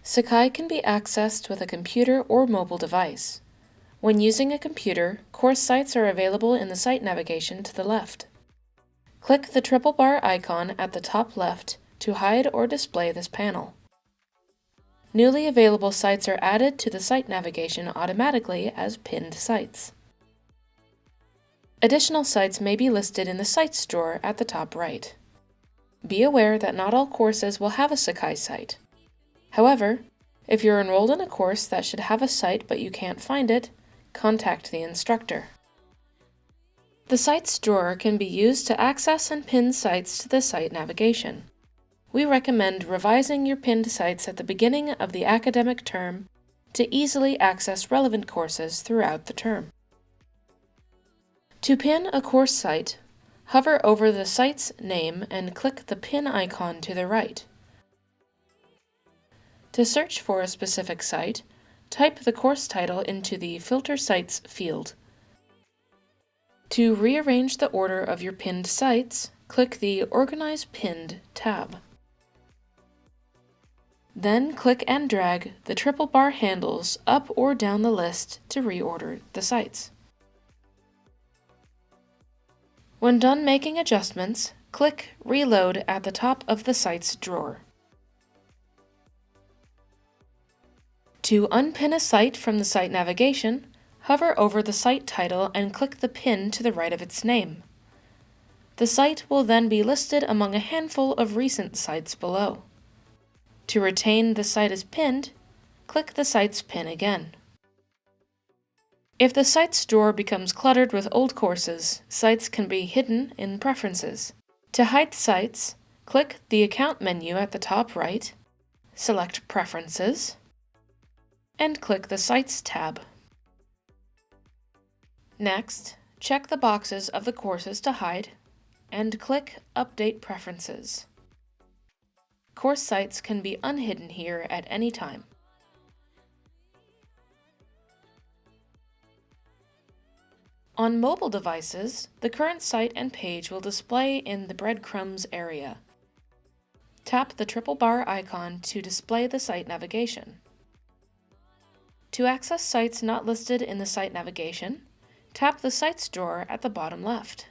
Sakai can be accessed with a computer or mobile device. When using a computer, course sites are available in the site navigation to the left. Click the triple bar icon at the top left to hide or display this panel. Newly available sites are added to the site navigation automatically as pinned sites. Additional sites may be listed in the Sites drawer at the top right. Be aware that not all courses will have a Sakai site. However, if you're enrolled in a course that should have a site but you can't find it, contact the instructor. The Sites drawer can be used to access and pin sites to the site navigation. We recommend revising your pinned sites at the beginning of the academic term to easily access relevant courses throughout the term. To pin a course site, hover over the site's name and click the pin icon to the right. To search for a specific site, type the course title into the Filter Sites field. To rearrange the order of your pinned sites, click the Organize Pinned tab. Then click and drag the triple bar handles up or down the list to reorder the sites. When done making adjustments, click Reload at the top of the Sites drawer. To unpin a site from the site navigation, hover over the site title and click the pin to the right of its name. The site will then be listed among a handful of recent sites below. To retain the site as pinned, click the site's pin again. If the Sites drawer becomes cluttered with old courses, sites can be hidden in Preferences. To hide sites, click the Account menu at the top right, select Preferences, and click the Sites tab. Next, check the boxes of the courses to hide, and click Update Preferences. Course sites can be unhidden here at any time. On mobile devices, the current site and page will display in the breadcrumbs area. Tap the triple bar icon to display the site navigation. To access sites not listed in the site navigation, tap the Sites drawer at the bottom left.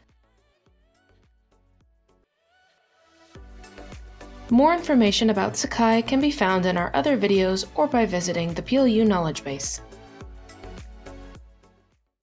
More information about Sakai can be found in our other videos or by visiting the PLU Knowledge Base.